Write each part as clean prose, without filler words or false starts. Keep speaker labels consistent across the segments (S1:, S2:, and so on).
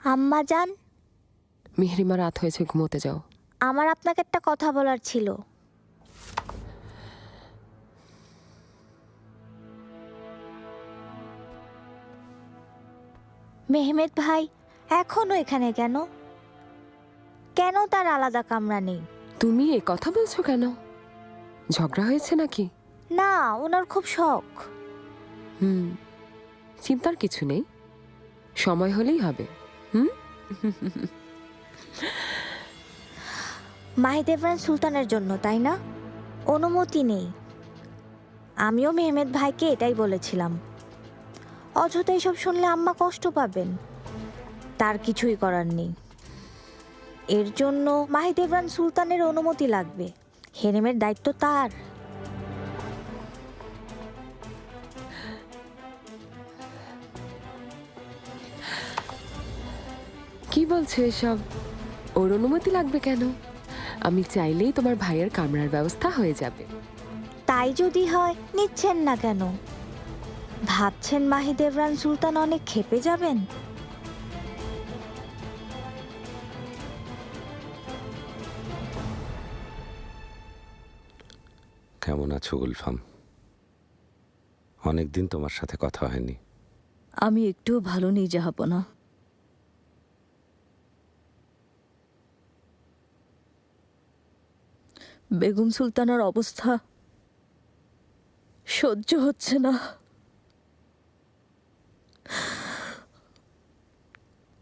S1: আম্মা জান,
S2: মিহরিমা, রাত হয়েছে, ঘুমোতে যাও।
S1: আমার আপনাকে একটা কথা বলার ছিল। মেহমেদ ভাই এখনো এখানে কেন? কেন তার আলাদা কামরা নেই?
S2: তুমি এ কথা বলছো কেন? ঝগড়া হয়েছে নাকি?
S1: না, ওনার খুব শখ।
S2: চিন্তার কিছু নেই, সময় হলেই হবে।
S1: মাহিদেবরান সুলতানের জন্য, তাই না? অনুমতি নেই। আমিও মেহমেদ ভাইকে এটাই বলেছিলাম। অযথা এসব শুনলে আম্মা কষ্ট পাবেন। তার কিছুই করার নেই। এর জন্য মাহিদেবরান সুলতানের অনুমতি লাগবে। হেরেমের দায়িত্ব তার।
S2: কি বলছো এসব? ওর অনুমতি লাগবে কেন? আমি চাইলেই তোমার ভাইয়ের কামরার ব্যবস্থা হয়ে যাবে।
S1: তাই যদি হয়, নিচ্ছেন না কেন? ভাবছেন মাহিদেবরান সুলতান অনেক ক্ষেপে যাবেন?
S3: কেমন আছো গুলফাম? অনেকদিন তোমার সাথে কথা হয়নি।
S4: আমি একটুও ভালো নেই জাহাপনা। বেগম সুলতানার অবস্থা সহ্য হচ্ছে না।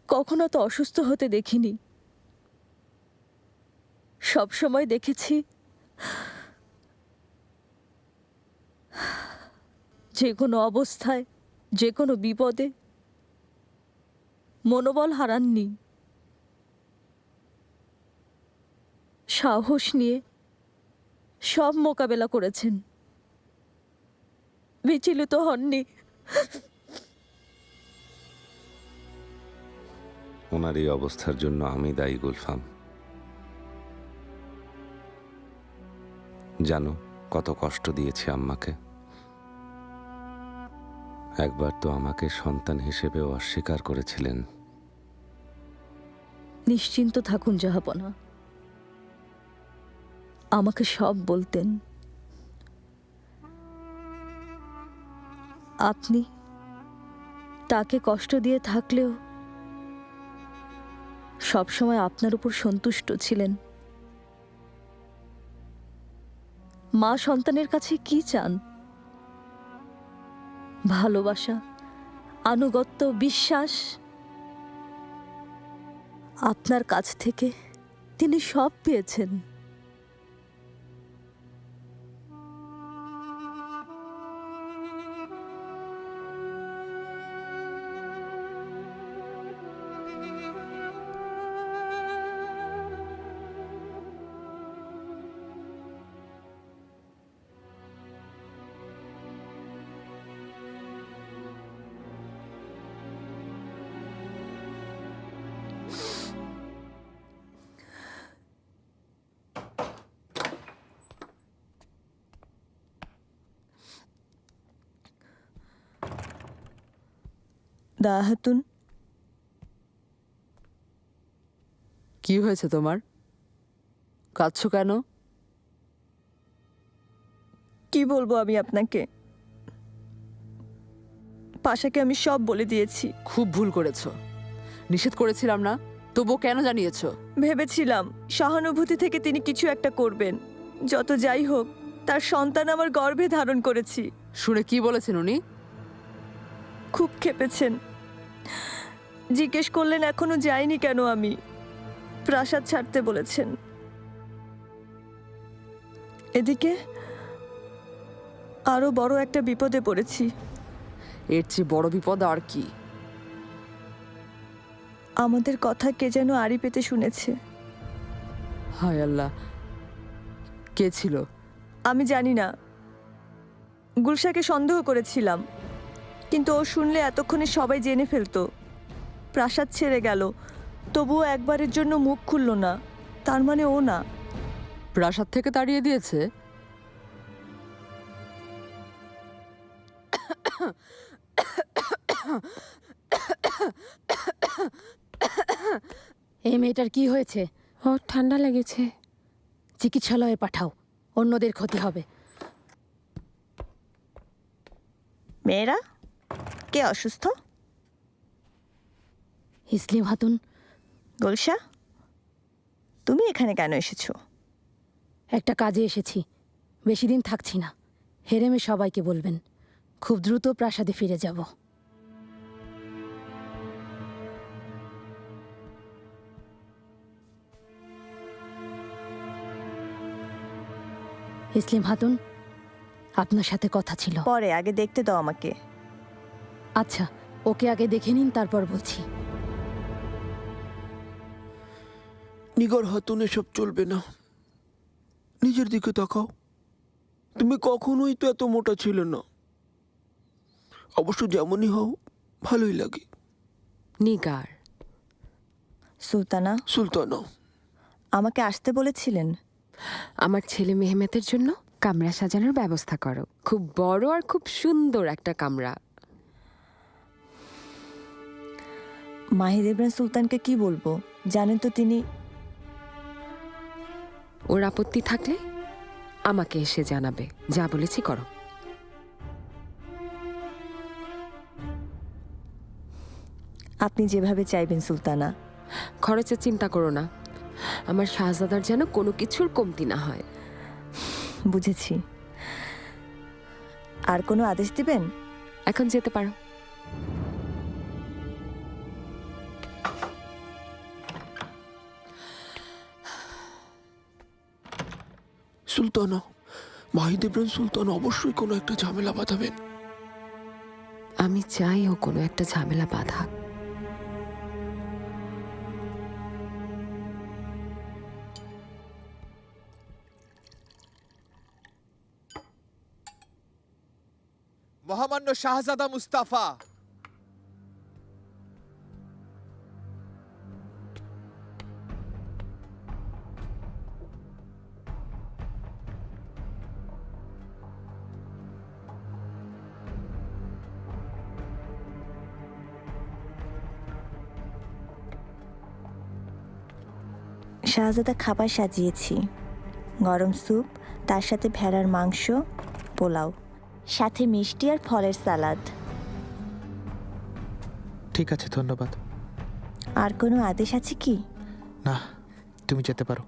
S4: কখনো তো অসুস্থ হতে দেখিনি। সব সময় দেখেছি যে কোনো অবস্থায়, যে কোনো বিপদে মনোবল হারাননি। সাহস নিয়ে সব মোকাবেলা করেছেন, বিচলিত হননি।
S3: ওনার এই অবস্থার জন্য আমি দায়ী গুলফাম। জানো কত কষ্ট দিয়েছি আম্মাকে। একবার তো আমাকে সন্তান হিসেবেও অস্বীকার করেছিলেন।
S4: নিশ্চিন্ত থাকুন জাহাপনা, আমাকে সব বলতেন। আপনি তাকে কষ্ট দিয়ে থাকলেও সবসময় আপনার উপর সন্তুষ্ট ছিলেন। মা সন্তানের কাছে কি চান? ভালোবাসা, আনুগত্য, বিশ্বাস। আপনার কাছ থেকে তিনি সব পেয়েছেন। দাহাতুন,
S5: কি হয়েছে তোমার? কাঁদছো কেন?
S4: কি বলবো আমি আপনাকে? পাশাকে আমি সব বলে দিয়েছি।
S5: খুব ভুল করেছো। নিষেধ করেছিলাম না? তবুও কেন জানিয়েছো?
S4: ভেবেছিলাম সহানুভূতি থেকে তিনি কিছু একটা করবেন। যত যাই হোক, তার সন্তান আমার গর্ভে ধারণ করেছি।
S5: শুনে কি বলেছেন উনি?
S4: খুব ক্ষেপেছেন। জিজ্ঞেস করলেন এখনো যাইনি কেন আমি। প্রাসাদ ছাড়তে বলেছেন। এদিকে আরো বড় একটা বিপদে পড়েছি।
S5: এর চেয়ে বড় বিপদ আর কি?
S4: আমাদের কথা কে যেন আড়ি পেতে শুনেছে।
S5: হায় আল্লাহ, কে ছিল?
S4: আমি জানি না। গুলশাকে সন্দেহ করেছিলাম, কিন্তু ও শুনলে এতক্ষণে সবাই জেনে ফেলতো। প্রাসাদ ছেড়ে গেল, তবুও একবারের জন্য মুখ খুলল না। তার মানে ও না।
S5: প্রাসাদ থেকে তাড়িয়ে দিয়েছে?
S6: এই মেয়েটার কি হয়েছে?
S2: ও ঠান্ডা লেগেছে।
S6: চিকিৎসালয়ে পাঠাও, অন্যদের ক্ষতি হবে।
S4: মেয়েরা, কে অসুস্থ?
S6: ইসলিম খাতুন।
S4: গুলশা, তুমি এখানে কেন এসেছো?
S6: একটা কাজে এসেছি, বেশি দিন থাকছি না। হেরেমে সবাইকে বলবেন, খুব দ্রুত প্রাসাদে ফিরে যাব। ইসলিম খাতুন, আপনার সাথে কথা ছিল।
S4: পরে, আগে দেখতে দাও আমাকে।
S6: আচ্ছা, ওকে আগে দেখে নিন, তারপর বলছি।
S7: নিগার হাতুন, এসব চলবে না। নিজের দিকে তাকাও। তুমি কখনোই তো এত মোটা ছিলে না। অবশ্য যেমনই হও, ভালোই লাগে।
S2: নিগার।
S4: সুলতানা,
S7: সুলতানা,
S4: আমাকে আসতে বলেছিলেন?
S2: আমার ছেলে মেহমেতের জন্য কামরা সাজানোর ব্যবস্থা করো। খুব বড় আর খুব সুন্দর একটা কামরা।
S4: মাহিদ ইব্রাহিম সুলতানকে কি বলবো? জানেন তো তিনি।
S2: ওর আপত্তি থাকলে আমাকে এসে জানাবে। যা বলেছি করো।
S4: আপনি যেভাবে চাইবেন সুলতানা।
S2: খরচের চিন্তা করো না। আমার শাহজাদার যেন কোনো কিছুর কমতি না হয়।
S4: বুঝেছি। আর কোনো আদেশ দিবেন?
S2: এখন যেতে পারো।
S7: সুলতানা, মাহিদ ইব্রাহিম সুলতান অবশ্যই কোনো একটা ঝামেলা বাঁধাবেন।
S2: আমি চাই ও কোনো একটা ঝামেলা বাঁধাক।
S8: মহামান্য শাহজাদা মুস্তাফা,
S4: শাহজাদা খাবার সাজিয়েছি। গরম স্যুপ, তার সাথে ভেড়ার মাংস, পোলাও, সাথে মিষ্টি আর ফলের সালাদ।
S9: ঠিক আছে, ধন্যবাদ।
S4: আর কোনো আদেশ আছে কি?
S9: না, তুমি যেতে পারো।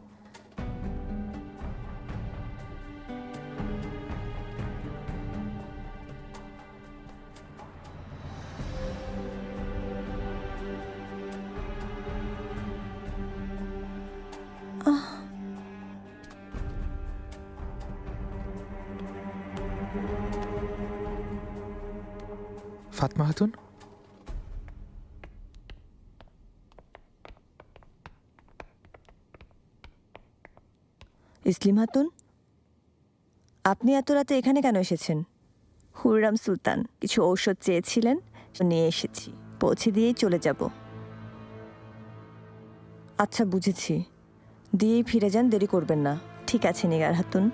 S9: ফাতমা খাতুন,
S4: ইসলিম খাতুন, আপনি এত রাতে এখানে কেন এসেছেন? হুররাম সুলতান কিছু ঔষধ চেয়েছিলেন, নিয়ে এসেছি। পৌঁছে দিয়েই চলে যাব। আচ্ছা, বুঝেছি। দিয়েই ফিরে যান, দেরি করবেন না। ঠিক আছে নিগার খাতুন।